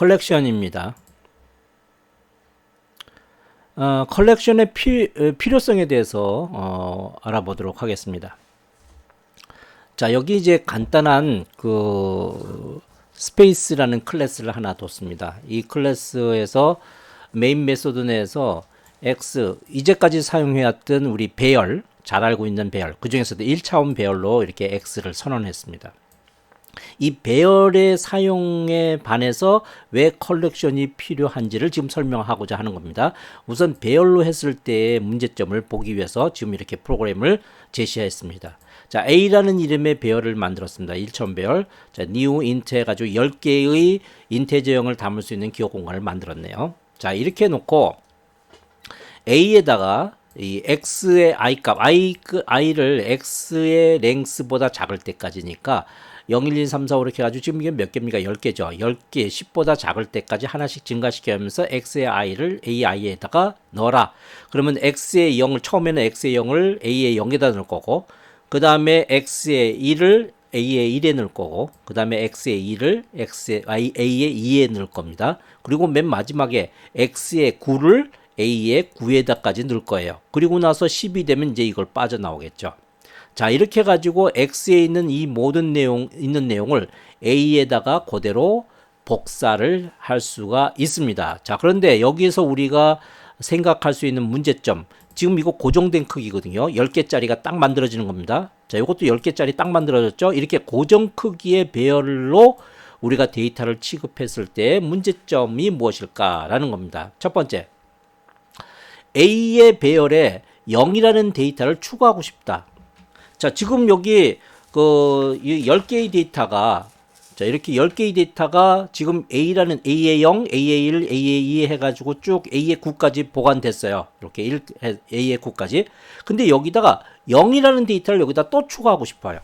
컬렉션입니다. 컬렉션의 필요성에 대해서 알아보도록 하겠습니다. 자, 여기 이제 간단한 스페이스라는 클래스를 하나 뒀습니다. 이 클래스에서 메인 메소드 내에서 X, 이제까지 사용해왔던 우리 배열, 잘 알고 있는 배열, 그 중에서도 1차원 배열로 이렇게 X를 선언했습니다. 이 배열의 사용에 반해서 왜 컬렉션이 필요한지를 지금 설명하고자 하는 겁니다. 우선 배열로 했을 때의 문제점을 보기 위해서 지금 이렇게 프로그램을 제시했습니다. 자, A라는 이름의 배열을 만들었습니다. 1차원 배열. 자, new int 해가지고 10개의 인테저형을 담을 수 있는 기억 공간을 만들었네요. 자, 이렇게 해놓고 A에다가 이 x의 i값, i를 x의 랭스보다 작을 때까지니까 0, 1, 2, 3, 4, 5 이렇게 해가지고 지금 이게 몇 개입니까? 10개죠. 10개, 10보다 작을 때까지 하나씩 증가시키면서 x의 i를 ai에다가 넣어라. 그러면 x의 0을, 처음에는 x의 0을 a의 0에다 넣을 거고, 그 다음에 x의 1을 a의 1에 넣을 거고, 그 다음에 x의 2를 a의 2에 넣을 겁니다. 그리고 맨 마지막에 x의 9를 a의 9에다까지 넣을 거예요. 그리고 나서 10이 되면 이제 이걸 빠져나오겠죠. 자, 이렇게 가지고 x에 있는 이 모든 내용을 a에다가 그대로 복사를 할 수가 있습니다. 자, 그런데 여기에서 우리가 생각할 수 있는 문제점, 지금 이거 고정된 크기거든요. 10개짜리가 딱 만들어지는 겁니다. 자, 이것도 10개짜리 딱 만들어졌죠. 이렇게 고정 크기의 배열로 우리가 데이터를 취급했을 때 문제점이 무엇일까라는 겁니다. 첫 번째, A의 배열에 0이라는 데이터를 추가하고 싶다. 자, 지금 여기 10개의 데이터가, 자, 이렇게 10개의 데이터가 지금 A라는 A의 0, A의 1, A의 2 해가지고 쭉 A의 9까지 보관됐어요. 이렇게 A의 9까지. 근데 여기다가 0이라는 데이터를 여기다 또 추가하고 싶어요.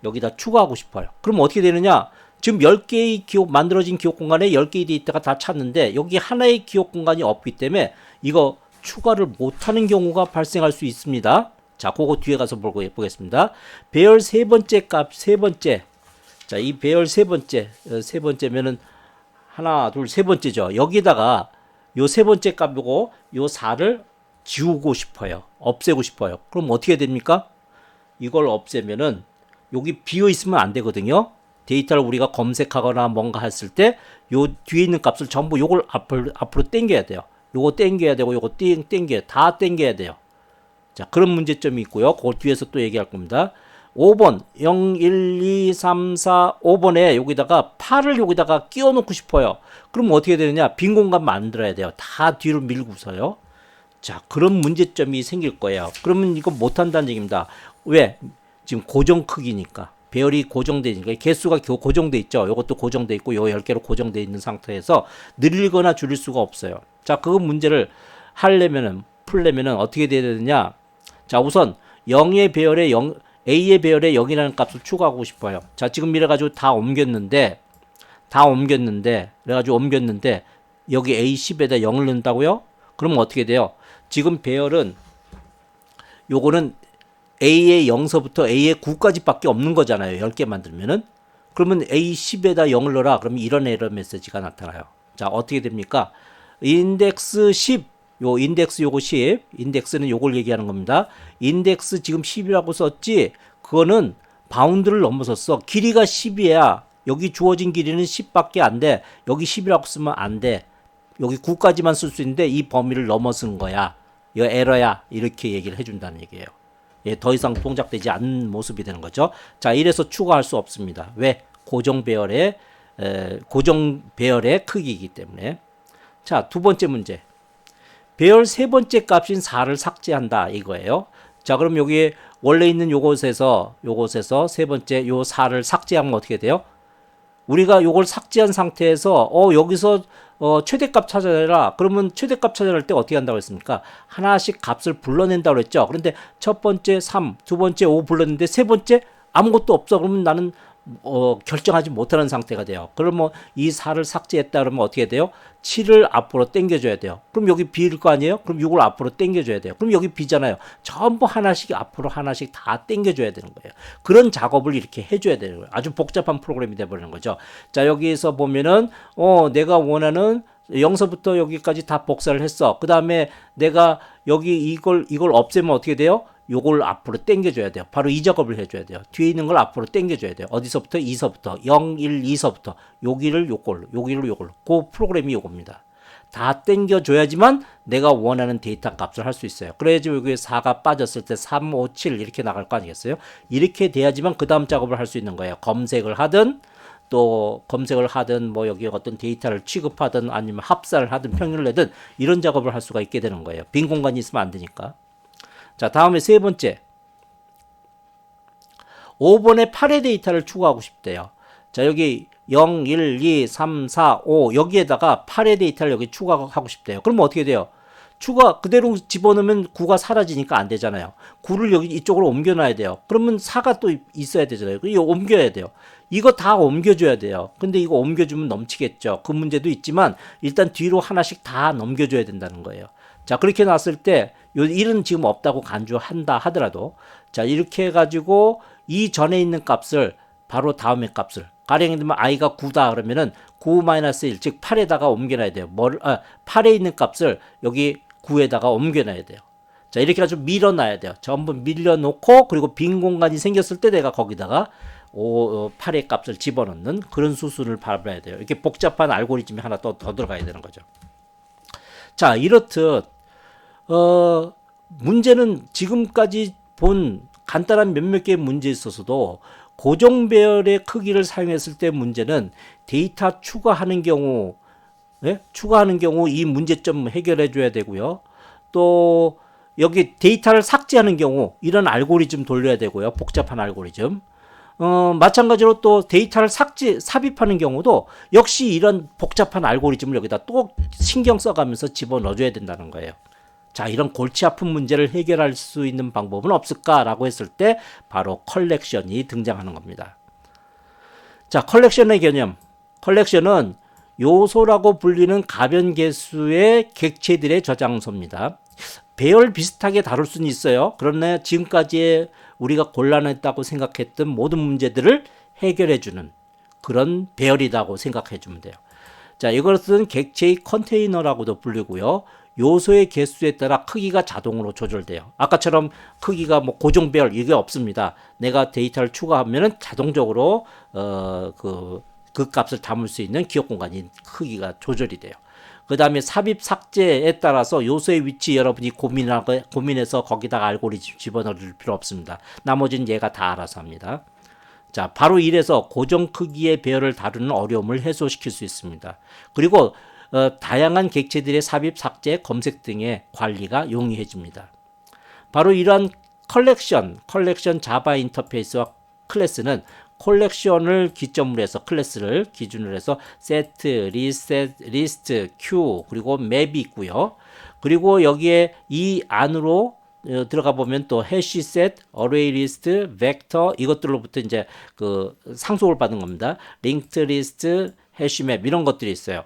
여기다 추가하고 싶어요. 그럼 어떻게 되느냐? 지금 10개의 만들어진 기억 공간에 10개의 데이터가 다 찼는데 여기 하나의 기억 공간이 없기 때문에 이거 추가를 못하는 경우가 발생할 수 있습니다. 자, 그거 뒤에 가서 보겠습니다. 배열 세 번째 값, 세 번째. 자, 이 배열 세 번째면은 하나, 둘, 세 번째죠. 여기다가 요 세 번째 값이고 요 4를 지우고 싶어요. 없애고 싶어요. 그럼 어떻게 됩니까? 이걸 없애면은 여기 비어 있으면 안 되거든요. 데이터를 우리가 검색하거나 뭔가 했을 때 요 뒤에 있는 값을 전부 요걸 앞으로 당겨야 돼요. 요거 당겨야 되고 요거 다 당겨야 돼요. 자, 그런 문제점이 있고요. 그 뒤에서 또 얘기할 겁니다. 5번 0, 1, 2, 3, 4, 5번에 여기다가 8을 여기다가 끼워 놓고 싶어요. 그럼 어떻게 되느냐? 빈 공간 만들어야 돼요. 다 뒤로 밀고서요. 자, 그런 문제점이 생길 거예요. 그러면 이거 못 한다는 얘기입니다. 왜? 지금 고정 크기니까. 배열이 고정되니까 개수가 고정돼 있죠. 이것도 고정돼 있고 요 10개로 고정돼 있는 상태에서 늘리거나 줄일 수가 없어요. 자, 그 문제를 풀려면은 어떻게 돼야 되느냐? 자, 우선 0의 배열에 A의 배열에 0이라는 값을 추가하고 싶어요. 자, 지금 이래가지고 그래가지고 옮겼는데 여기 A10에다 0을 넣는다고요? 그러면 어떻게 돼요? 지금 배열은 요거는 A의 0서부터 A의 9까지 밖에 없는 거잖아요. 10개 만들면은. 그러면 A10에다 0을 넣어라. 그러면 이런 에러 메시지가 나타나요. 자, 어떻게 됩니까? 인덱스 10, 인덱스 10, 인덱스는 요걸 얘기하는 겁니다. 인덱스 지금 10이라고 썼지, 그거는 바운드를 넘어섰어. 길이가 10이야. 여기 주어진 길이는 10밖에 안 돼. 여기 10이라고 쓰면 안 돼. 여기 9까지만 쓸 수 있는데 이 범위를 넘어선 거야. 이거 에러야. 이렇게 얘기를 해준다는 얘기예요. 예, 더 이상 동작되지 않는 모습이 되는 거죠. 자, 이래서 추가할 수 없습니다. 왜? 고정 배열의 크기이기 때문에. 자, 두 번째 문제. 배열 세 번째 값인 4를 삭제한다 이거예요. 자, 그럼 여기 원래 있는 요것에서 세 번째 요 4를 삭제하면 어떻게 돼요? 우리가 요걸 삭제한 상태에서 여기서 최대값 찾아내라. 그러면 최대값 찾아낼 때 어떻게 한다고 했습니까? 하나씩 값을 불러낸다고 했죠. 그런데 첫 번째 3, 두 번째 5 불렀는데 세 번째 아무것도 없어. 그러면 나는 결정하지 못하는 상태가 돼요. 그러면 이 4를 삭제했다 그러면 어떻게 돼요? 7을 앞으로 당겨줘야 돼요. 그럼 여기 B일 거 아니에요? 그럼 6을 앞으로 당겨줘야 돼요. 그럼 여기 B잖아요. 전부 하나씩 앞으로 하나씩 다 당겨줘야 되는 거예요. 그런 작업을 이렇게 해줘야 되는 거예요. 아주 복잡한 프로그램이 돼버리는 거죠. 자, 여기서 보면은 내가 원하는 0서부터 여기까지 다 복사를 했어. 그 다음에 내가 여기 이걸 없애면 어떻게 돼요? 요걸 앞으로 당겨줘야 돼요. 바로 이 작업을 해줘야 돼요. 뒤에 있는 걸 앞으로 당겨줘야 돼요. 어디서부터? 2서부터. 0, 1, 2서부터. 여기를 요걸로, 여기를 요걸로. 그 프로그램이 요겁니다. 다 당겨줘야지만 내가 원하는 데이터 값을 할 수 있어요. 그래야지 여기 4가 빠졌을 때 3, 5, 7 이렇게 나갈 거 아니겠어요? 이렇게 돼야지만 그 다음 작업을 할 수 있는 거예요. 검색을 하든 또 검색을 하든 뭐 여기 어떤 데이터를 취급하든 아니면 합사를 하든 평균을 내든 이런 작업을 할 수가 있게 되는 거예요. 빈 공간이 있으면 안 되니까. 자, 다음에 세 번째. 5번에 8의 데이터를 추가하고 싶대요. 자, 여기 0, 1, 2, 3, 4, 5 여기에다가 8의 데이터를 여기 추가하고 싶대요. 그러면 어떻게 돼요? 추가 그대로 집어넣으면 9가 사라지니까 안 되잖아요. 9를 여기 이쪽으로 옮겨놔야 돼요. 그러면 4가 또 있어야 되잖아요. 이거 옮겨야 돼요. 이거 다 옮겨줘야 돼요. 근데 이거 옮겨주면 넘치겠죠. 그 문제도 있지만 일단 뒤로 하나씩 다 넘겨줘야 된다는 거예요. 자, 그렇게 놨을 때 요 1은 지금 없다고 간주한다 하더라도 자, 이렇게 해가지고 이 전에 있는 값을 바로 다음에 값을 가령 들면 i가 9다 그러면은 9-1 즉 8에다가 옮겨놔야 돼요. 8에 있는 값을 여기 9에다가 옮겨놔야 돼요. 자, 이렇게 아주 밀어놔야 돼요. 전부 밀려놓고 그리고 빈 공간이 생겼을 때 내가 거기다가 8의 값을 집어넣는 그런 수순을 밟아야 돼요. 이렇게 복잡한 알고리즘이 하나 더 들어가야 되는 거죠. 자, 이렇듯 문제는 지금까지 본 간단한 몇몇 개의 문제에 있어서도 고정배열의 크기를 사용했을 때 문제는 데이터 추가하는 경우 추가하는 경우 이 문제점 해결해 줘야 되고요. 또 여기 데이터를 삭제하는 경우 이런 알고리즘 돌려야 되고요. 복잡한 알고리즘. 마찬가지로 또 데이터를 삽입하는 경우도 역시 이런 복잡한 알고리즘을 여기다 또 신경 써가면서 집어넣어줘야 된다는 거예요. 자, 이런 골치 아픈 문제를 해결할 수 있는 방법은 없을까라고 했을 때 바로 컬렉션이 등장하는 겁니다. 자, 컬렉션의 개념. 컬렉션은 요소라고 불리는 가변 개수의 객체들의 저장소입니다. 배열 비슷하게 다룰 수는 있어요. 그러나 지금까지 우리가 곤란했다고 생각했던 모든 문제들을 해결해주는 그런 배열이라고 생각해주면 돼요. 자, 이것은 객체의 컨테이너라고도 불리고요. 요소의 개수에 따라 크기가 자동으로 조절돼요. 아까처럼 크기가 뭐 고정배열 이게 없습니다. 내가 데이터를 추가하면은 자동적으로 그 값을 담을 수 있는 기억 공간이 크기가 조절이 돼요. 그 다음에 삽입 삭제에 따라서 요소의 위치 여러분이 고민해서 거기다가 알고리즘 집어넣을 필요 없습니다. 나머지는 얘가 다 알아서 합니다. 자, 바로 이래서 고정 크기의 배열을 다루는 어려움을 해소시킬 수 있습니다. 그리고 다양한 객체들의 삽입, 삭제, 검색 등의 관리가 용이해집니다. 바로 이러한 컬렉션 자바 인터페이스와 클래스는 컬렉션을 기점으로 해서 클래스를 기준으로 해서 세트, 리스트, 큐 그리고 맵이 있고요. 그리고 여기에 이 안으로 들어가 보면 또 해시셋, 어레이 리스트, 벡터 이것들로부터 이제 그 상속을 받은 겁니다. 링크드 리스트, 해시맵 이런 것들이 있어요.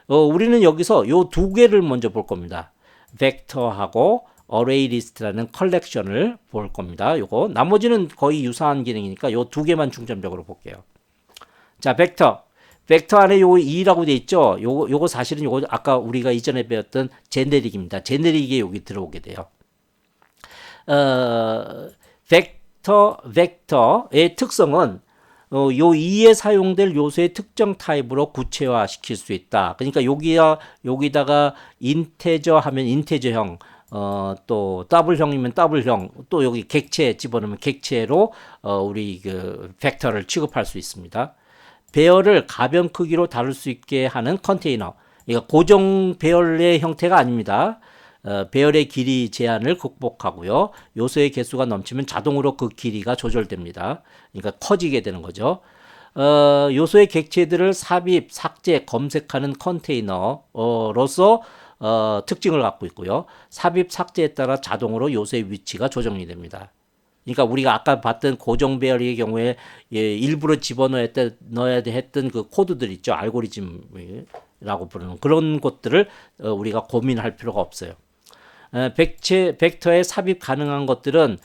우리는 여기서 요 두 개를 먼저 볼 겁니다. 벡터하고 어레이 리스트라는 컬렉션을 볼 겁니다. 요거 나머지는 거의 유사한 기능이니까 요 두 개만 중점적으로 볼게요. 자, 벡터 안에 요 2라고 돼 있죠. 요거 사실은 요거 아까 우리가 이전에 배웠던 제네릭입니다. 제네릭이 여기 들어오게 돼요. 벡터의 특성은 요 2에 사용될 요소의 특정 타입으로 구체화시킬 수 있다. 그러니까 여기다가 인테저 하면 인테저형, 또 더블형이면 더블형, 또 여기 객체 집어넣으면 객체로 우리 그 벡터를 취급할 수 있습니다. 배열을 가변 크기로 다룰 수 있게 하는 컨테이너. 그러니까 고정 배열의 형태가 아닙니다. 배열의 길이 제한을 극복하고요. 요소의 개수가 넘치면 자동으로 그 길이가 조절됩니다. 그러니까 커지게 되는 거죠. 요소의 객체들을 삽입, 삭제, 검색하는 컨테이너로서 특징을 갖고 있고요. 삽입, 삭제에 따라 자동으로 요소의 위치가 조정이 됩니다. 그러니까 우리가 아까 봤던 고정 배열의 경우에 일부러 넣어야 했던 그 코드들 있죠. 알고리즘이라고 부르는 그런 것들을 우리가 고민할 필요가 없어요. 벡터에 삽입 가능한 것들은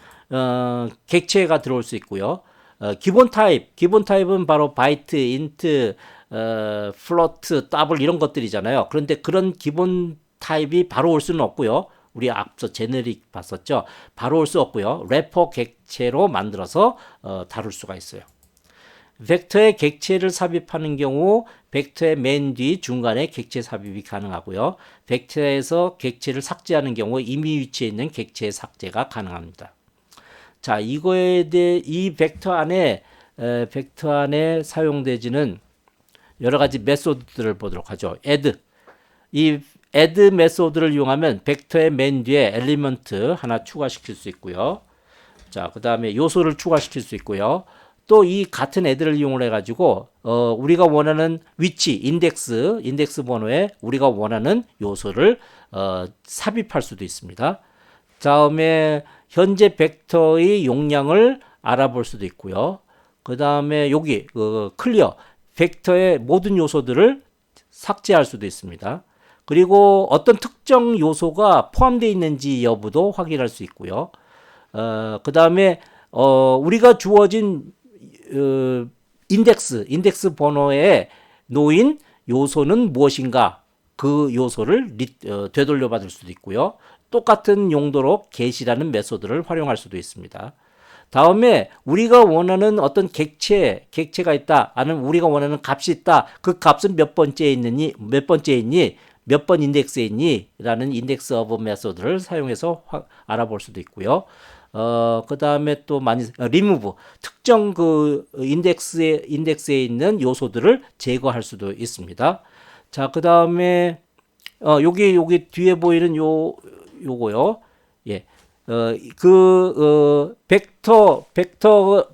객체가 들어올 수 있고요. 기본 타입은 바로 바이트, 인트, 플로트, 더블 이런 것들이잖아요. 그런데 그런 기본 타입이 바로 올 수는 없고요. 우리 앞서 제네릭 봤었죠. 바로 올 수 없고요. 래퍼 객체로 만들어서 다룰 수가 있어요. 벡터에 객체를 삽입하는 경우 벡터의 맨 뒤 중간에 객체 삽입이 가능하고요. 벡터에서 객체를 삭제하는 경우 이미 위치해 있는 객체 삭제가 가능합니다. 자, 이거에 대해 이 벡터 안에 사용되지는 여러 가지 메소드들을 보도록 하죠. 이 add 메소드를 이용하면 벡터의 맨 뒤에 엘리먼트 하나 추가시킬 수 있고요. 자, 그 다음에 요소를 추가시킬 수 있고요. 또 이 같은 add를 이용을 해가지고 우리가 원하는 위치, 인덱스 번호에 우리가 원하는 요소를 삽입할 수도 있습니다. 다음에 현재 벡터의 용량을 알아볼 수도 있고요. 그 다음에 여기 클리어 벡터의 모든 요소들을 삭제할 수도 있습니다. 그리고 어떤 특정 요소가 포함되어 있는지 여부도 확인할 수 있고요. 그 다음에 우리가 주어진 인덱스 번호에 놓인 요소는 무엇인가 그 요소를 되돌려 받을 수도 있고요. 똑같은 용도로 get이라는 메소드를 활용할 수도 있습니다. 다음에 우리가 원하는 어떤 객체가 있다. 아니면 우리가 원하는 값이 있다. 그 값은 몇 번째에 있니? 몇 번 인덱스에 있니? 라는 인덱스 오브 메소드를 사용해서 알아볼 수도 있고요. 그 다음에 또 remove 특정 그 인덱스에 있는 요소들을 제거할 수도 있습니다. 자, 그 다음에 여기 뒤에 보이는 요거요. 예.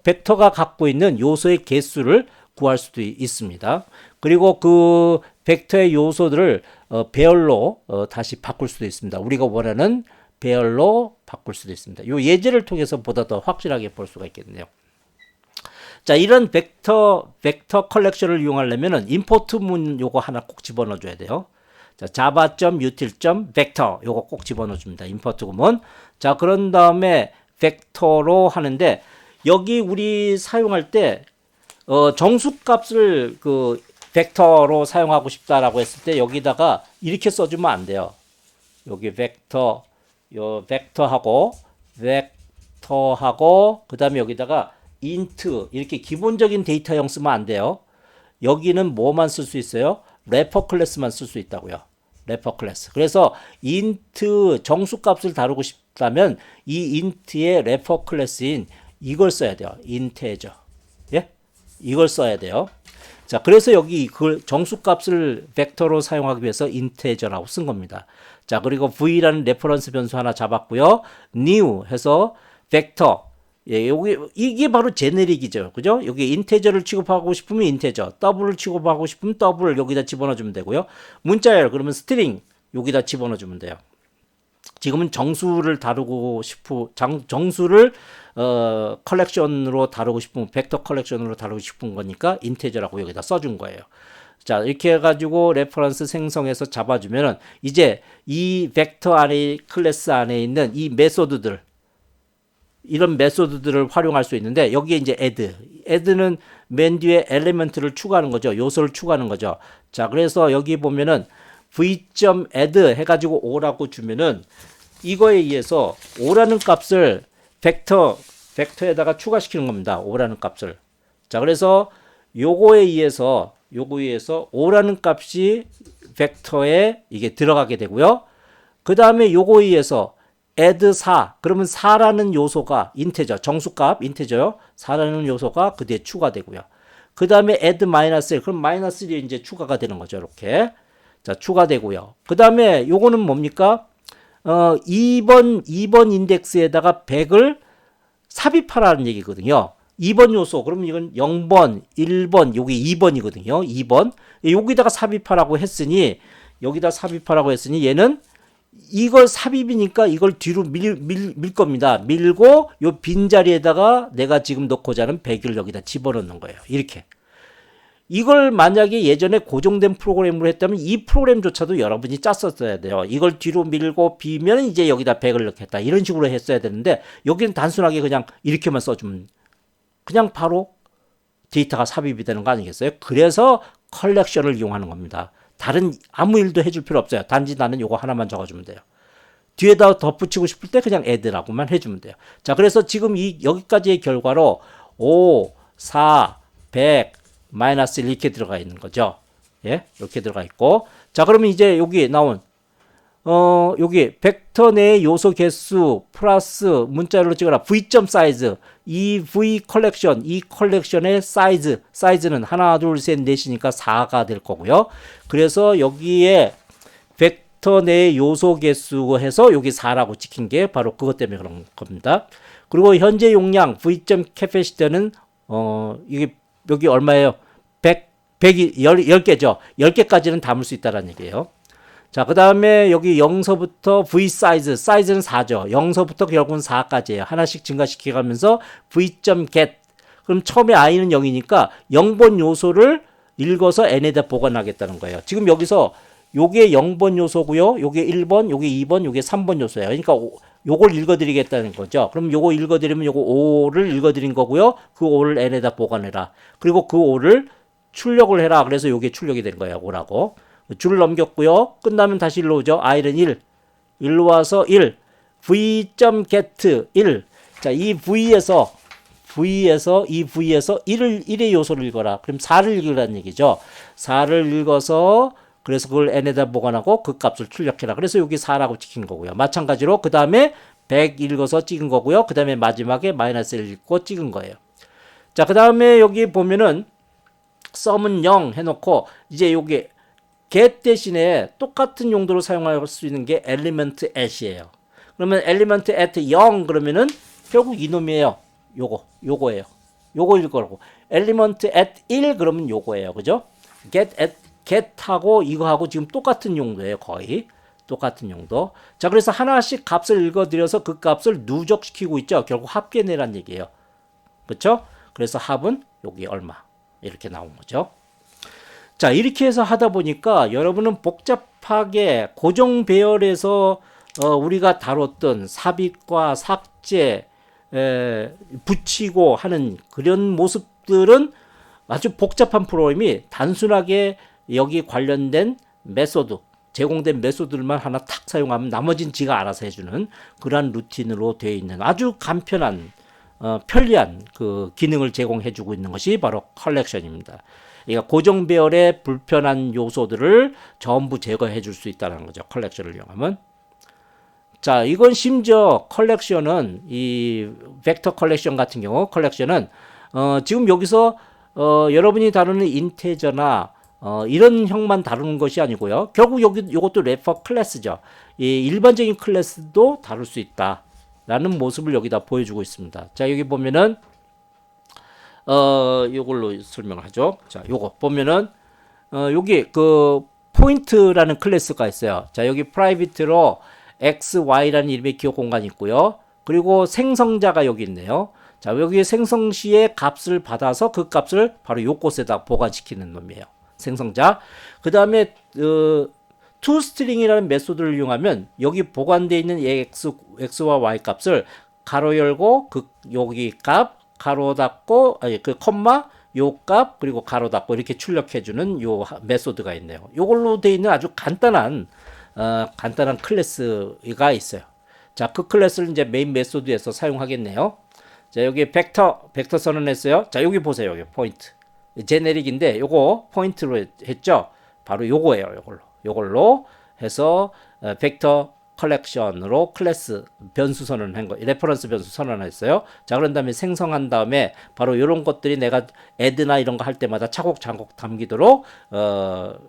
벡터가 갖고 있는 요소의 개수를 구할 수도 있습니다. 그리고 그 벡터의 요소들을 배열로 다시 바꿀 수도 있습니다. 우리가 원하는 배열로 바꿀 수도 있습니다. 이 예제를 통해서 보다 더 확실하게 볼 수가 있겠네요. 자, 이런 벡터 컬렉션을 이용하려면은 임포트 문 요거 하나 꼭 집어넣어 줘야 돼요. 자, java.util.vector 요거 꼭 집어넣어 줍니다. 임포트 구문. 자, 그런 다음에 벡터로 하는데 여기 우리 사용할 때 정수값을 그 벡터로 사용하고 싶다라고 했을 때 여기다가 이렇게 써주면 안 돼요. 여기 벡터하고 그 다음에 여기다가 int 이렇게 기본적인 데이터형 쓰면 안 돼요. 여기는 뭐만 쓸 수 있어요? 래퍼 클래스만 쓸 수 있다고요. 래퍼 클래스. 그래서 int 정수값을 다루고 싶다면 이 int의 래퍼 클래스인 이걸 써야 돼요. integer. 예? 이걸 써야 돼요. 자, 그래서 여기 그 정수값을 벡터로 사용하기 위해서 integer라고 쓴 겁니다. 자, 그리고 v라는 레퍼런스 변수 하나 잡았고요. new 해서 벡터. 예, 이게 바로 제네릭이죠. 그죠? 여기 인테저를 취급하고 싶으면 인테저, 더블을 취급하고 싶으면 더블 여기다 집어넣어 주면 되고요. 문자열 그러면 스트링 여기다 집어넣어 주면 돼요. 지금은 정수를 정수를 컬렉션으로 다루고 싶으면 벡터 컬렉션으로 다루고 싶은 거니까 인테저라고 여기다 써준 거예요. 자, 이렇게 해가지고 레퍼런스 생성해서 잡아주면은 이제 이 벡터 안에 클래스 안에 있는 이 메소드들 이런 메소드들을 활용할 수 있는데 여기에 이제 add는 맨 뒤에 엘리먼트를 추가하는 거죠. 요소를 추가하는 거죠. 자, 그래서 여기 보면은 v.add 해가지고 5라고 주면은 이거에 의해서 5라는 값을 벡터에다가 추가시키는 겁니다. 5라는 값을. 자, 그래서 요거에 의해서 5라는 값이 벡터에 이게 들어가게 되고요. 그 다음에 요거에 의해서 add 4 그러면 4라는 요소가 인테저 정수값 인테저요. 4라는 요소가 그 뒤에 추가되고요. 그 다음에 add -1 그럼 -1이 이제 추가가 되는 거죠. 이렇게. 자, 추가되고요. 그 다음에 요거는 뭡니까? 2번 인덱스에다가 100을 삽입하라는 얘기거든요. 2번 요소 그러면 이건 0번 1번 여기 2번이거든요. 2번 여기다가 삽입하라고 했으니 얘는 이걸 삽입이니까 이걸 뒤로 밀 겁니다. 밀고 요 빈자리에다가 내가 지금 넣고자 하는 100을 여기다 집어넣는 거예요. 이렇게. 이걸 만약에 예전에 고정된 프로그램으로 했다면 이 프로그램조차도 여러분이 짰었어야 돼요. 이걸 뒤로 밀고 비면 이제 여기다 100을 넣겠다. 이런 식으로 했어야 되는데 여기는 단순하게 그냥 이렇게만 써주면 그냥 바로 데이터가 삽입이 되는 거 아니겠어요? 그래서 컬렉션을 이용하는 겁니다. 다른 아무 일도 해줄 필요 없어요. 단지 나는 요거 하나만 적어주면 돼요. 뒤에다 덧붙이고 싶을 때 그냥 add라고만 해주면 돼요. 자, 그래서 지금 여기까지의 결과로 5, 4, 100, 마이너스 1 이렇게 들어가 있는 거죠. 예, 이렇게 들어가 있고. 자, 그러면 이제 여기 나온 여기 벡터 내 요소 개수 플러스 문자열로 찍어라 v.size 사이즈 이 v 컬렉션 이 컬렉션의 사이즈는 하나 둘 셋 넷이니까 4가 될 거고요. 그래서 여기에 벡터 내 요소 개수 해서 여기 4라고 찍힌 게 바로 그것 때문에 그런 겁니다. 그리고 현재 용량 v.capacity는 이게 여기 얼마예요? 100이 10개죠. 10개까지는 담을 수 있다는 얘기예요. 자, 그 다음에 여기 0서부터 V 사이즈는 4죠. 0서부터 결국은 4까지예요. 하나씩 증가시켜가면서 V.get. 그럼 처음에 i는 0이니까 0번 요소를 읽어서 n에다 보관하겠다는 거예요. 지금 여기서 요게 0번 요소고요. 요게 1번, 요게 2번, 요게 3번 요소예요. 그러니까 요걸 읽어드리겠다는 거죠. 그럼 요거 읽어드리면 요거 5를 읽어드린 거고요. 그 5를 n에다 보관해라. 그리고 그 5를 출력을 해라. 그래서 요게 출력이 된 거예요. 5라고. 줄을 넘겼고요. 끝나면 다시 일로 오죠. i는 1. 일로 와서 1. v.get 1. 자, 이 v에서 이 v에서 1의 요소를 읽어라. 그럼 4를 읽으라는 얘기죠. 4를 읽어서 그래서 그걸 n에다 보관하고 그 값을 출력해라. 그래서 여기 4라고 찍힌 거고요. 마찬가지로 그 다음에 100 읽어서 찍은 거고요. 그 다음에 마지막에 마이너스 1 읽고 찍은 거예요. 자, 그 다음에 여기 보면은 sum은 0 해놓고 이제 여기 get 대신에 똑같은 용도로 사용할 수 있는 게 element at이에요. 그러면 element at 0 그러면은 결국 이놈이에요. 요거예요. 요거 읽으라고. element at 1 그러면 요거예요. 그죠? get하고 이거하고 지금 똑같은 용도예요. 거의. 똑같은 용도. 자, 그래서 하나씩 값을 읽어드려서 그 값을 누적시키고 있죠. 결국 합계내란 얘기예요. 그렇죠? 그래서 합은 여기 얼마. 이렇게 나온 거죠. 자, 이렇게 해서 하다 보니까 여러분은 복잡하게 고정 배열에서 우리가 다뤘던 삽입과 삭제, 붙이고 하는 그런 모습들은 아주 복잡한 프로그램이 단순하게 여기 관련된 메소드, 제공된 메소드들만 하나 탁 사용하면 나머지는 지가 알아서 해주는 그러한 루틴으로 되어 있는 아주 간편한, 편리한 그 기능을 제공해주고 있는 것이 바로 컬렉션입니다. 그러니까 고정 배열의 불편한 요소들을 전부 제거해 줄 수 있다는 거죠. 컬렉션을 이용하면. 자, 이건 심지어 컬렉션은 이 벡터 컬렉션 같은 경우 컬렉션은 지금 여기서 여러분이 다루는 인테저나 이런 형만 다루는 것이 아니고요. 결국 요것도 레퍼 클래스죠. 이 일반적인 클래스도 다룰 수 있다라는 모습을 여기다 보여주고 있습니다. 자, 여기 보면은 요걸로 설명을 하죠. 자, 요거 보면은 여기 그 포인트라는 클래스가 있어요. 자, 여기 프라이빗으로 x, y라는 이름의 기억 공간이 있고요. 그리고 생성자가 여기 있네요. 자, 여기 생성 시에 값을 받아서 그 값을 바로 요곳에다 보관시키는 놈이에요. 생성자. 그 다음에 toString이라는 메소드를 이용하면 여기 보관되어 있는 x와 y 값을 가로 열고 그 여기 값 가로 닫고 그 콤마 요 값 그리고 가로 닫고 이렇게 출력해주는 요 메소드가 있네요. 요걸로 되어 있는 아주 간단한 클래스가 있어요. 자, 그 클래스를 이제 메인 메소드에서 사용하겠네요. 자, 여기 벡터 선언했어요. 자, 여기 보세요. 여기 포인트. 제네릭인데 요거 포인트로 했죠. 바로 요거예요. 요걸로 해서 벡터 컬렉션으로 클래스 변수 선언한 거, 레퍼런스 변수 선언했어요. 자, 그런 다음에 생성한 다음에 바로 이런 것들이 내가 add나 이런 거 할 때마다 차곡차곡 담기도록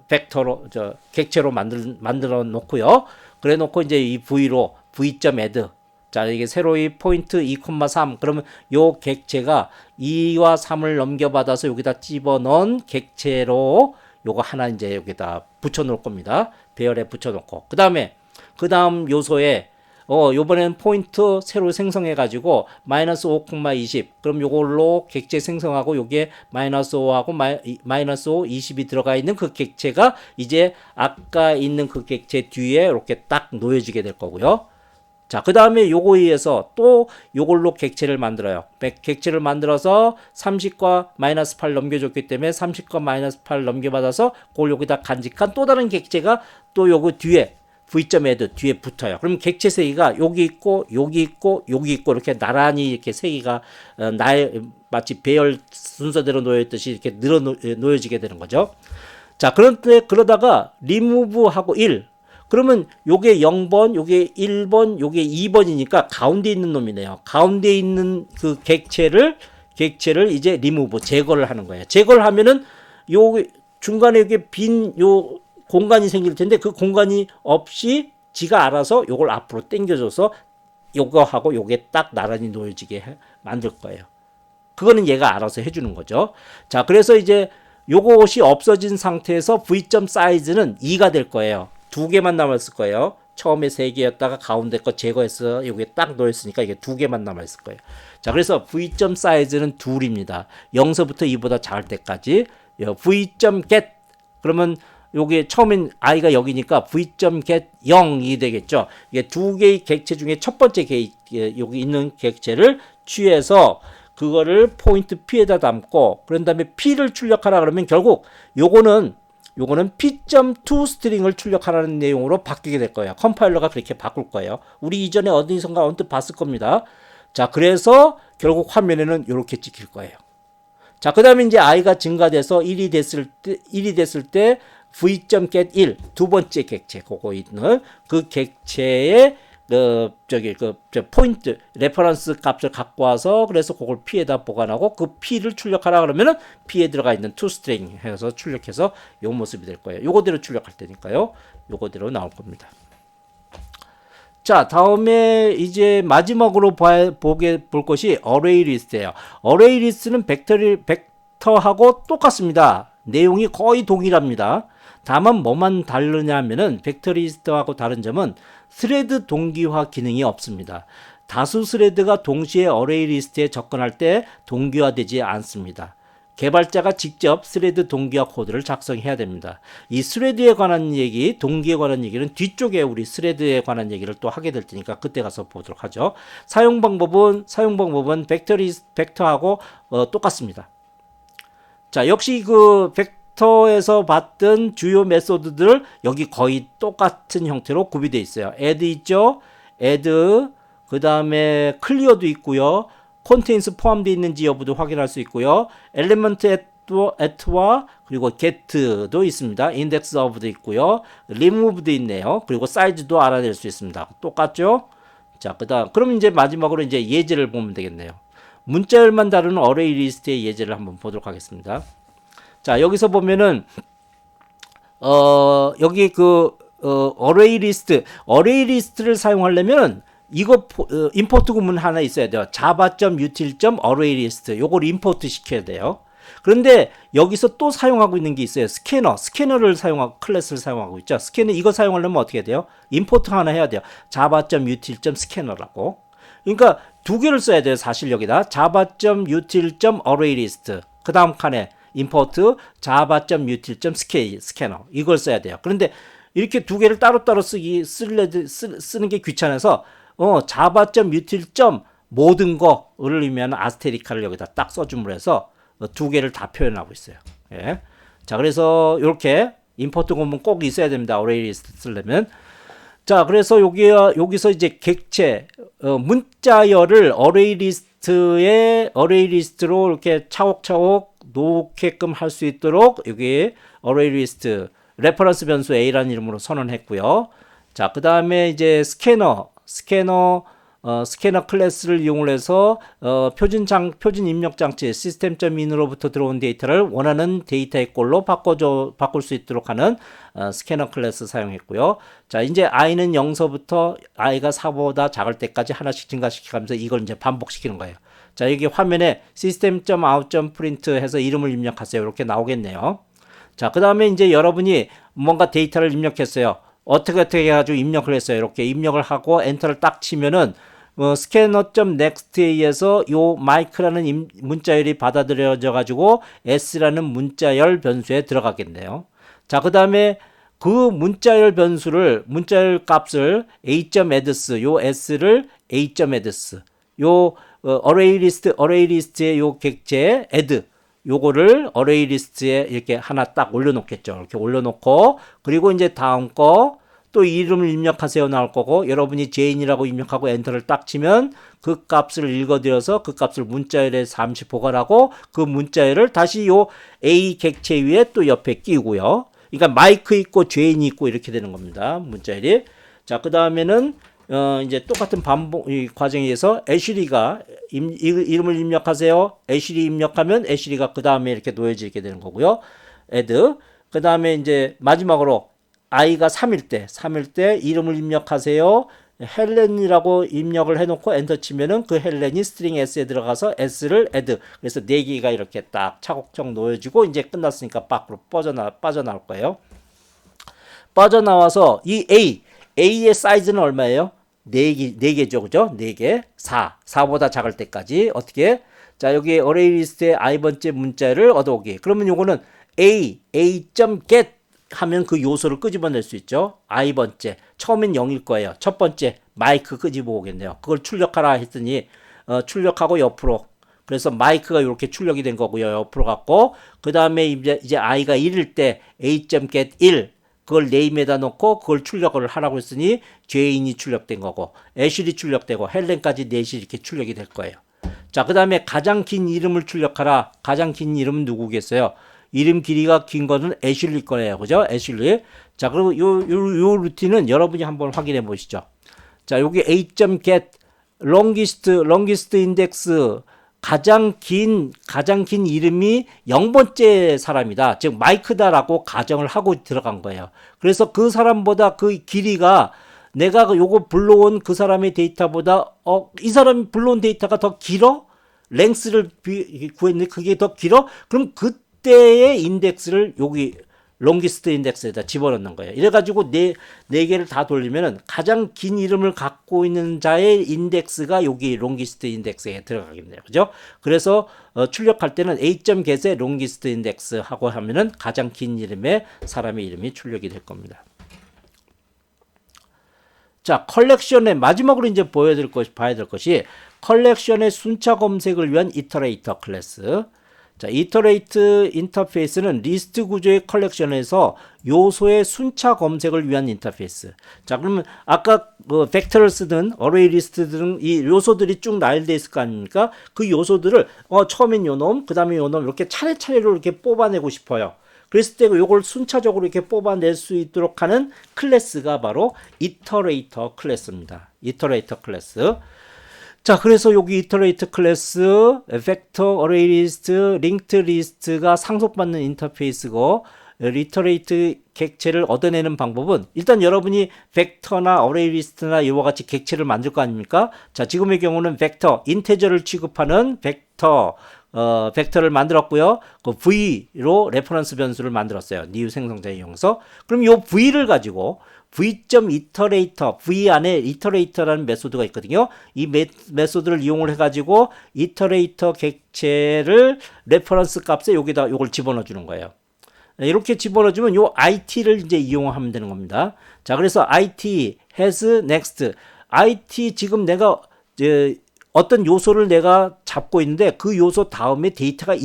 벡터로 객체로 만들어 놓고요. 그래 놓고 이제 이 v로 v.add. 자, 이게 세로의 포인트 2,3 그러면 요 객체가 2와 3을 넘겨받아서 여기다 집어넣은 객체로 요거 하나 이제 여기다 붙여 놓을 겁니다. 배열에 붙여 놓고. 그다음에 그 다음 요소에 요번엔 포인트 새로 생성해 가지고 마이너스 5,20 그럼 요걸로 객체 생성하고 요게 마이너스 5하고 마이너스 5, 20이 들어가 있는 그 객체가 이제 아까 있는 그 객체 뒤에 이렇게 딱 놓여지게 될 거고요. 자, 그 다음에 요거에 의해서 또 요걸로 객체를 만들어요. 객체를 만들어서 30과 마이너스 8 넘겨줬기 때문에 30과 마이너스 8 넘겨받아서 그걸 여기다 간직한 또 다른 객체가 또 요거 뒤에 V.add 뒤에 붙어요. 그럼 객체 세 개가 여기 있고 여기 있고 여기 있고 이렇게 나란히 이렇게 세 개가 마치 배열 순서대로 놓여있듯이 이렇게 놓여지게 되는 거죠. 자, 그런데 그러다가 remove하고 1 그러면 요게 0번, 요게 1번, 요게 2번이니까 가운데 있는 놈이네요. 가운데 있는 그 객체를 이제 remove 제거를 하는 거예요. 제거를 하면은 요 중간에 이게 빈 요 공간이 생길 텐데 그 공간이 없이 지가 알아서 요걸 앞으로 당겨줘서 요거하고 요게 딱 나란히 놓여지게 만들 거예요. 그거는 얘가 알아서 해주는 거죠. 자, 그래서 이제 요것이 없어진 상태에서 V.size는 2가 될 거예요. 두 개만 남았을 거예요. 처음에 세 개였다가 가운데 거 제거해서 여기에 딱 놓였으니까 이게 두 개만 남았을 거예요. 자, 그래서 V.size는 둘입니다. 0서부터 2보다 작을 때까지. V.get 그러면 요게 처음엔 i가 여기니까 v.get 0이 되겠죠. 이게 두 개의 객체 중에 첫 번째 여기 있는 객체를 취해서 그거를 포인트 P에다 담고 그런 다음에 P를 출력하라 그러면 결국 요거는 P.to 스트링을 출력하라는 내용으로 바뀌게 될 거예요. 컴파일러가 그렇게 바꿀 거예요. 우리 이전에 어디선가 언뜻 봤을 겁니다. 자, 그래서 결국 화면에는 이렇게 찍힐 거예요. 자, 그 다음에 이제 i가 증가돼서 1이 됐을 때 v.get 1 두 번째 객체 그거 있는 그 객체의 포인트 레퍼런스 값을 갖고 와서 그래서 그걸 P에다 보관하고 그 P를 출력하라 그러면은 P에 들어가 있는 toString 해서 출력해서 요 모습이 될 거예요. 요거대로 출력할 테니까요. 요거대로 나올 겁니다. 자, 다음에 이제 마지막으로 볼 것이 array list예요. array list는 벡터하고 똑같습니다. 내용이 거의 동일합니다. 다만 뭐만 다르냐 하면은 벡터 리스트하고 다른 점은 스레드 동기화 기능이 없습니다. 다수 스레드가 동시에 어레이 리스트에 접근할 때 동기화되지 않습니다. 개발자가 직접 스레드 동기화 코드를 작성해야 됩니다. 이 스레드에 관한 얘기, 동기에 관한 얘기는 뒤쪽에 우리 스레드에 관한 얘기를 또 하게 될 테니까 그때 가서 보도록 하죠. 사용 방법은 벡터하고 똑같습니다. 자, 역시 그 벡터에서 봤던 주요 메소드들 여기 거의 똑같은 형태로 구비되어 있어요. add 있죠? add 그 다음에 clear도 있고요. contains 포함되어 있는지 여부도 확인할 수 있고요. element at와 그리고 get도 있습니다. index of도 있고요. remove도 있네요. 그리고 size도 알아낼 수 있습니다. 똑같죠? 자, 그럼 이제 마지막으로 이제 예제를 보면 되겠네요. 문자열만 다루는 어레이 리스트의 예제를 한번 보도록 하겠습니다. 자, 여기서 보면은 여기 어레이 리스트를 사용하려면 이거 임포트 구문 하나 있어야 돼요. java.util.arraylist 요걸 임포트 시켜야 돼요. 그런데 여기서 또 사용하고 있는 게 있어요. 스캐너를 클래스를 사용하고 있죠. 스캐너 이거 사용하려면 어떻게 해야 돼요? 임포트 하나 해야 돼요. java.util.scanner라고. 그러니까 두 개를 써야 돼요. 사실 여기다 java.util.arraylist 그 다음 칸에 import java.util.scanner 이걸 써야 돼요. 그런데 이렇게 두 개를 따로따로 쓰는 게 귀찮아서 java.util. 모든 거를 의미하는 아스테리카를 여기다 딱 써줌으로 해서 두 개를 다 표현하고 있어요. 예. 자, 그래서 이렇게 임포트 구문 꼭 있어야 됩니다. 어레이 리스트 쓰려면. 자, 그래서 여기서 이제 객체 문자열을 어레이 리스트로 이렇게 차곡차곡 놓게끔 할 수 있도록 여기 어레이 리스트 레퍼런스 변수 A라는 이름으로 선언했고요. 자, 그 다음에 이제 스캐너 클래스를 이용해서 표준 입력 장치 system.in으로부터 들어온 데이터를 원하는 데이터의 꼴로 바꿀 수 있도록 하는 스캐너 클래스 사용했고요. 자, 이제 i는 0서부터 i가 4보다 작을 때까지 하나씩 증가시키면서 이걸 이제 반복시키는 거예요. 자, 여기 화면에 system.out.print 해서 이름을 입력하세요. 이렇게 나오겠네요. 자, 그 다음에 이제 여러분이 뭔가 데이터를 입력했어요. 어떻게 해가지고 입력을 했어요. 이렇게 입력을 하고 엔터를 딱 치면은 scanner.next에서 요 마이크라는 문자열이 받아들여져 가지고 s라는 문자열 변수에 들어가겠네요. 자, 그 다음에 그 문자열 값을 a.address, 요 s를 a.address, 요 array list의 요 객체 add, 요거를 array list에 이렇게 하나 딱 올려놓겠죠. 이렇게 올려놓고, 그리고 이제 다음 거 또 이름을 입력하세요 나올 거고, 여러분이 제인이라고 입력하고 엔터를 딱 치면 그 값을 읽어들여서 그 값을 문자열에 잠시 보관하고 그 문자열을 다시 요 A 객체 위에 또 옆에 끼우고요. 그러니까 마이크 있고 제인이 있고 이렇게 되는 겁니다. 문자열이. 자, 그 다음에는 이제 똑같은 반복 이 과정에서 애슐리가 이름을 입력하세요. 애슐리 입력하면 애슐리가 그 다음에 이렇게 놓여지게 되는 거고요. add. 그 다음에 이제 마지막으로 i가 3일 때 이름을 입력하세요. 헬렌이라고 입력을 해놓고 엔터 치면은 그 헬렌이 스트링 s에 들어가서 s를 add. 그래서 4개가 이렇게 딱 차곡차곡 놓여지고 이제 끝났으니까 밖으로 빠져나올 거예요. 빠져나와서 이 A의 사이즈는 얼마예요? 4개죠. 그죠? 4개. 4보다 작을 때까지. 어떻게? 자, 여기 array list의 i번째 문자를 얻어오기. 그러면 요거는 a.get 하면 그 요소를 끄집어낼 수 있죠. i번째. 처음엔 0일 거예요. 첫 번째 마이크 끄집어 오겠네요. 그걸 출력하라 했더니 출력하고 옆으로. 그래서 마이크가 이렇게 출력이 된 거고요. 옆으로 갔고, 그 다음에 이제 i가 1일 때 a.get 1 그걸 네임에다 놓고 그걸 출력을 하라고 했으니 제인이 출력된 거고, 애슐이 출력되고 헬렌까지 넷이 이렇게 출력이 될 거예요. 자, 그 다음에 가장 긴 이름을 출력하라. 가장 긴 이름은 누구겠어요? 이름 길이가 긴 거는 애슐리 거예요. 그죠? 애슐리. 자, 그리고 요 루틴은 여러분이 한번 확인해 보시죠. 자, 여기 a.get longest index 가장 긴 이름이 0번째 사람이다. 즉 마이크다라고 가정을 하고 들어간 거예요. 그래서 그 사람보다 그 길이가 내가 요거 불러온 그 사람의 데이터보다 이 사람이 불러온 데이터가 더 길어? 랭스를 구했는데 그게 더 길어? 그럼 그때의 인덱스를 여기 롱기스트 인덱스에다 집어넣는 거예요. 이래가지고 네 개를 다 돌리면은 가장 긴 이름을 갖고 있는 자의 인덱스가 여기 롱기스트 인덱스에 들어가겠네요. 그죠? 그래서 출력할 때는 a.get의 롱기스트 인덱스 하고 하면은 가장 긴 이름의 사람의 이름이 출력이 될 겁니다. 자, 컬렉션의 마지막으로 이제 봐야 될 것이 컬렉션의 순차 검색을 위한 이터레이터 클래스. 자, 이터레이트 인터페이스는 리스트 구조의 컬렉션에서 요소의 순차 검색을 위한 인터페이스. 자, 그러면 아까 벡터를 쓰든 어레이 리스트 등 이 요소들이 쭉 나열되어 있을 거 아닙니까? 그 요소들을 처음엔 요놈, 그 다음에 요놈 이렇게 차례차례로 이렇게 뽑아내고 싶어요. 그랬을 때 요걸 순차적으로 이렇게 뽑아낼 수 있도록 하는 클래스가 바로 이터레이터 클래스입니다. 이터레이터 클래스. 자, 그래서 여기 이터레이터 클래스, 벡터, 어레이 리스트, 링크드 리스트가 상속받는 인터페이스고, 이터레이트 객체를 얻어내는 방법은 일단 여러분이 벡터나 어레이 리스트나 이와 같이 객체를 만들 거 아닙니까? 자, 지금의 경우는 벡터, 인테저를 취급하는 벡터를 만들었고요. 그 V로 레퍼런스 변수를 만들었어요. new 생성자 이용해서. 그럼 이 V를 가지고 v.iterator, V 안에 iterator라는 메소드가 있거든요. 이 메소드를 이용을 해가지고 iterator 객체를 레퍼런스 값에 여기다 요걸 집어넣어 주는 거예요. 이렇게 집어넣어 주면 요 it를 이제 이용하면 되는 겁니다. 자, 그래서 it has next. it 지금 내가 어떤 요소를 내가 잡고 있는데 그 요소 다음에 데이터가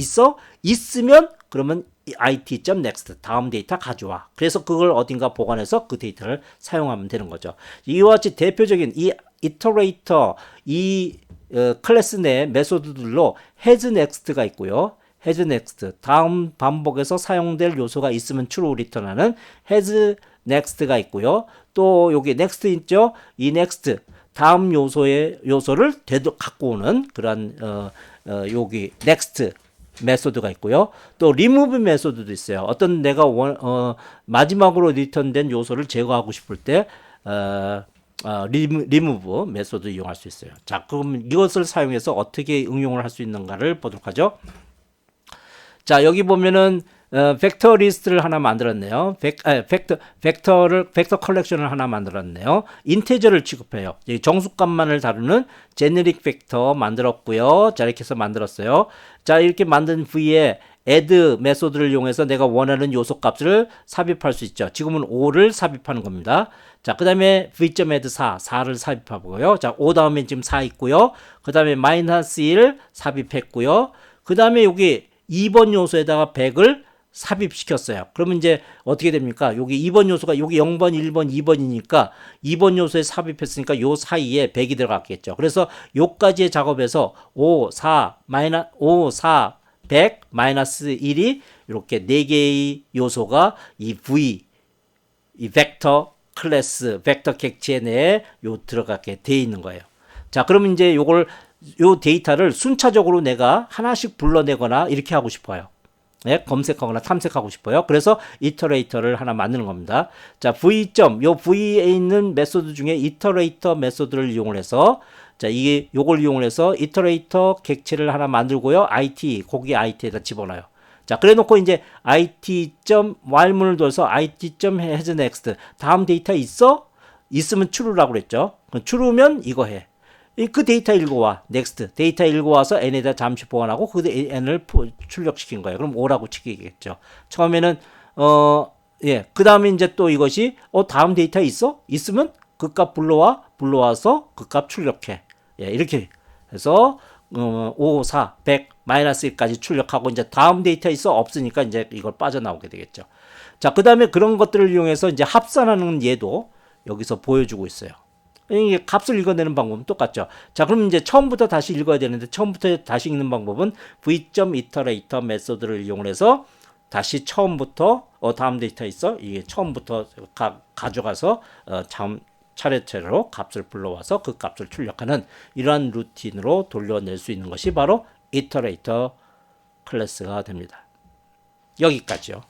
있으면 그러면 it.next 다음 데이터 가져와. 그래서 그걸 어딘가 보관해서 그 데이터를 사용하면 되는 거죠. 이와 같이 대표적인 이 iterator 이 클래스 내 메소드들로 has next가 있고요. has next 다음 반복에서 사용될 요소가 있으면 true return하는 has next가 있고요. 또 여기 next 있죠. 이 next 다음 요소를 갖고 오는 그런 여기 next 메소드가 있고요. 또 remove 메소드도 있어요. 어떤 내가 마지막으로 리턴된 요소를 제거하고 싶을 때 remove 메소드 이용할 수 있어요. 자, 그럼 이것을 사용해서 어떻게 응용을 할 수 있는가를 보도록 하죠. 자, 여기 보면은 벡터 리스트를 하나 만들었네요. 벡터 컬렉션을 하나 만들었네요. 인테저를 취급해요. 정수값만을 다루는 제네릭 벡터 만들었고요. 자, 이렇게 해서 만들었어요. 자, 이렇게 만든 V에 add 메소드를 이용해서 내가 원하는 요소 값을 삽입할 수 있죠. 지금은 5를 삽입하는 겁니다. 자, 그 다음에 v.add 4를 삽입하고요. 자, 5 다음에 지금 4 있고요. 그 다음에 마이너스 1 삽입했고요. 그 다음에 여기 2번 요소에다가 100을 삽입시켰어요. 그러면 이제 어떻게 됩니까? 여기 2번 요소가 여기 0번, 1번, 2번이니까 2번 요소에 삽입했으니까 요 사이에 100이 들어갔겠죠. 그래서 요까지의 작업에서 5, 4, 100, 마이너스 1이 이렇게 4개의 요소가 이 V, 이 벡터 클래스, 벡터 객체 내에 요 들어가게 돼 있는 거예요. 자, 그러면 이제 요 데이터를 순차적으로 내가 하나씩 불러내거나 이렇게 하고 싶어요. 네, 검색하거나 탐색하고 싶어요. 그래서 이터레이터를 하나 만드는 겁니다. 자, 요 V에 있는 메소드 중에 이터레이터 메소드를 이용을 해서 자, 요걸 이용을 해서 이터레이터 객체를 하나 만들고요. 거기 IT에다 집어넣어요. 자, 그래 놓고 이제 while문을 둬서 IT.hasNext 다음 데이터 있어? 있으면 true라고 그랬죠. true면 이거 해. 그 데이터 읽어와. next. 데이터 읽어와서 n에다 잠시 보관하고 그 n을 출력시킨 거예요. 그럼 5라고 치겠죠. 처음에는 그 다음에 이제 또 이것이 다음 데이터 있어? 있으면 그 값 불러와서 그 값 출력해. 예, 이렇게 해서 5, 4, 100, 마이너스 1까지 출력하고 이제 다음 데이터 있어? 없으니까 이제 이걸 빠져나오게 되겠죠. 자, 그 다음에 그런 것들을 이용해서 이제 합산하는 예도 여기서 보여주고 있어요. 이게 값을 읽어내는 방법은 똑같죠. 자, 그럼 이제 처음부터 다시 읽어야 되는데 처음부터 다시 읽는 방법은 v.iterator 메소드를 이용해서 다시 처음부터 다음 데이터 있어? 이게 처음부터 가져가서 차례차례로 값을 불러와서 그 값을 출력하는 이러한 루틴으로 돌려낼 수 있는 것이 바로 iterator 클래스가 됩니다. 여기까지요.